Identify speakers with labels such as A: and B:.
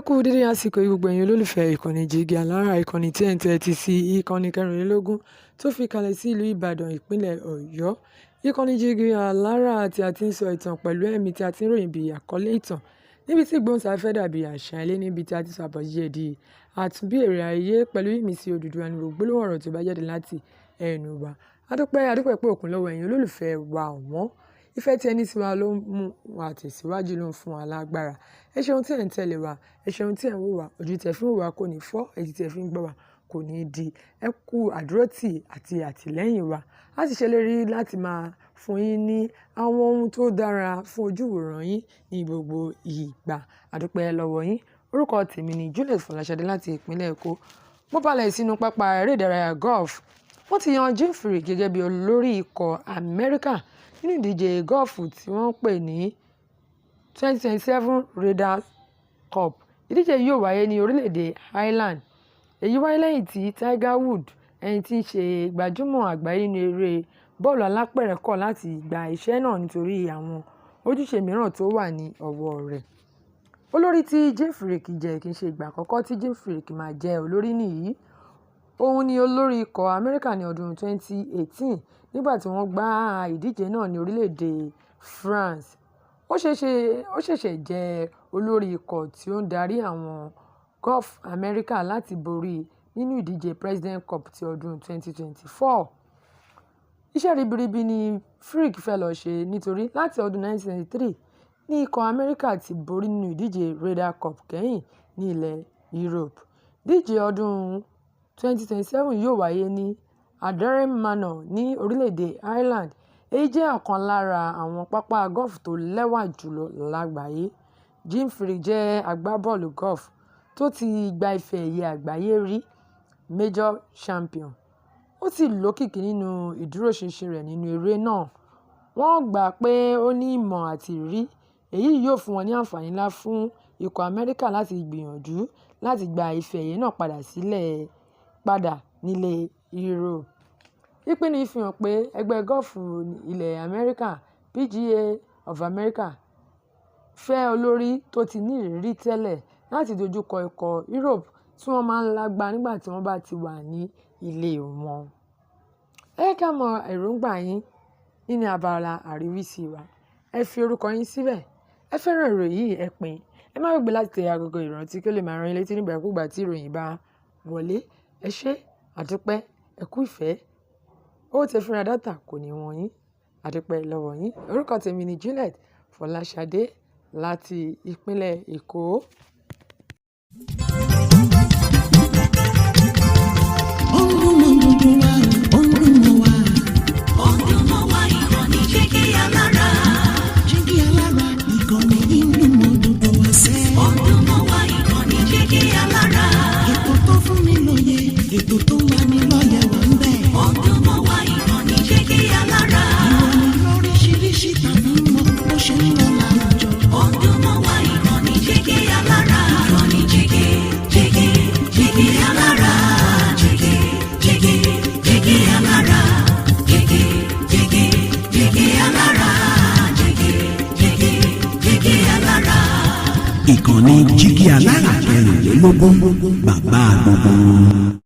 A: kú dédé àsìkò yìí gbogbo ẹ̀yin olólùfẹ́ ìkànnì Jígí Alára ìkànnì tí ẹ̀ ń tẹ́tí sí ìkànnì kẹrìnlélógún tó fi kalẹ̀ sí ìlú Ìbàdàn ìpínlẹ̀ Ọ̀yọ́. Ìkànnì Jígí Alára tí a ti ń sọ ìtàn pẹ̀lú ẹ̀mí tí a ti ń ròyìn bí àkọlé ìtàn níbi tí ìgbóhùnsáfẹ́fẹ́ dàbí àṣà ilé níbi tí a ti sọ àbọ̀jíṣẹ́ di àtúnbí èrè ayé pẹ̀lú ìmísí Odùduwà ní gbogbo gbólóhùn ọ̀rọ̀ tó bá jáde láti ẹnu wa. Adúpẹ́ pé òkun lọ́wọ́ ẹ̀yin olólùfẹ́ wa ọ̀wọ́n. Ìfẹ́ tí ẹni sí wa ló ń mú wa tẹ̀síwájú, ló ń fún wa lágbára. Ẹ ṣeun tí ẹ̀ ń tẹ̀lé wa, ẹ ṣeun tí ẹ̀ ń wò wá, ojú tẹ̀ fi ń wò wá kò ní fọ́, etí tẹ̀ fi ń gbọ́ wá kò ní di. Ẹ kú àdúrótì àti àtìlẹ́yìn wa. A sì ṣèlérí láti máa fún yín ní àwọn ohun tó dára fún ojúwòran yín ní gbogbo ìgbà. Adúpẹ́ lọ́wọ́ yín. Orúkọ tèmi ni Juliet Fọláṣadé láti ìpínlẹ̀ Èkó. Mo balẹ̀ sínú pápá eré ìdárayá golf. Wọ́n ti yan Furyk gẹ́gẹ́ bí olórí ikọ̀ Amerika nínú ìdíje gọ́ọ̀fù tí wọ́n pè ní 2027 Ryder Cup. Ìdíje yóò wáyé ní orílẹ̀-èdè Ireland. Èyí wáyé lẹ́yìn tí Tiger Woods, ẹni tí ń ṣe gbajúmọ̀ àgbáyé nínú eré bọ́ọ̀lù alápẹ̀rẹ̀, kọ̀ láti gba iṣẹ́ náà nítorí àwọn ojúṣe mìíràn tó wà ní ọwọ́ rẹ̀. Olórí tí Furyk jẹ́ kì í ṣe ìgbà àkọ́kọ́ tí Furyk máa jẹ́ olórí nìyí. Òun ni olórí ikọ̀ Amerika ní ọdún 2018 nígbà tí wọ́n gbá ìdíje náà ní orílẹ̀-èdè France. Ó ṣẹ̀ṣẹ̀ jẹ́ olórí ikọ̀ tí ó ń darí àwọn Gulf Amerika láti borí nínú ìdíje President Cup ti ọdún 2024. Iṣẹ́ ribiribi ni Furyk fẹ́ lọ ṣe nítorí láti ọdún 1993 ní ikọ̀ Amerika ti borí nínú ìdíje Ryder Cup kẹ́yìn ní ilẹ̀ Europe. Ìdíje ọdún 2027 yóò wáyé ní Adderham Manor ní orílẹ̀-èdè Ireland. Èyí jẹ́ ọ̀kan lára àwọn pápá gọ́ọ̀fù tó lẹ́wà jùlọ lágbàáyé. Furyk jẹ́ agbábọ́ọ̀lù gọ́ọ̀fù tó ti gba ife ẹ̀yẹ àgbáyé rí, Major Champion. Ó sì lókìkí nínú ìdúróṣinṣin rẹ̀ nínú eré náà. Wọ́n gbà pé ó ní ìmọ̀ àti ìrírí. Èyí yóò fún wọn ní àǹfààní ńlá fún ikọ̀ Amerika láti gbìyànjú láti gba ife ẹ̀yẹ náà padà nílé Europe. Ìpinnu yìí fi hàn pé ẹgbẹ́ gọ́ọ̀fù ilẹ̀ Amerika, PGA of America, fẹ́ olórí tó ti ní ìrírí tẹ́lẹ̀ láti dojúkọ ikọ̀ Europe tí wọ́n máa ń lágbá nígbà tí wọ́n bá ti wà ní ilé wọn. Ẹ jẹ́ ká mọ èròǹgbà yín nínú abala àríwísí wa. Ẹ fi orúkọ yín síbẹ̀. Ẹ fẹ́ràn ìròyìn yìí, ẹ pín. Ẹ má gbàgbé láti tẹ agogo ìrántí kí ó lè máa rán yín létí nígbàkúùgbà tí ìròyìn bá wọlé. Ẹ ṣé, àdúpẹ́, ẹ kú ìfẹ́. Owó tẹ́ fi ra dátà kò ní wọ́n yín. Àdúpẹ́ lọ́wọ́ yín. Orúkọ tèmi ni Juliet Fọláṣadé láti ìpínlẹ̀ Èkó.
B: Ètò tó máa ní lọ́yẹ̀ wà ń bẹ̀. Ọdún mọ́ wá ìkànnì Jígí Alára. Ìròyìn lóríṣiríṣi tàbí mọ bó ṣe ń lọ láwùjọ. Ọdún mọ́ wá ìkànnì Jígí Alára. Ìkànnì Jígí Alára. Jígí Alára. Jígí Alára. Jígí Alára. Ìkànnì Jígí Alára 24 bàbá gbogbo.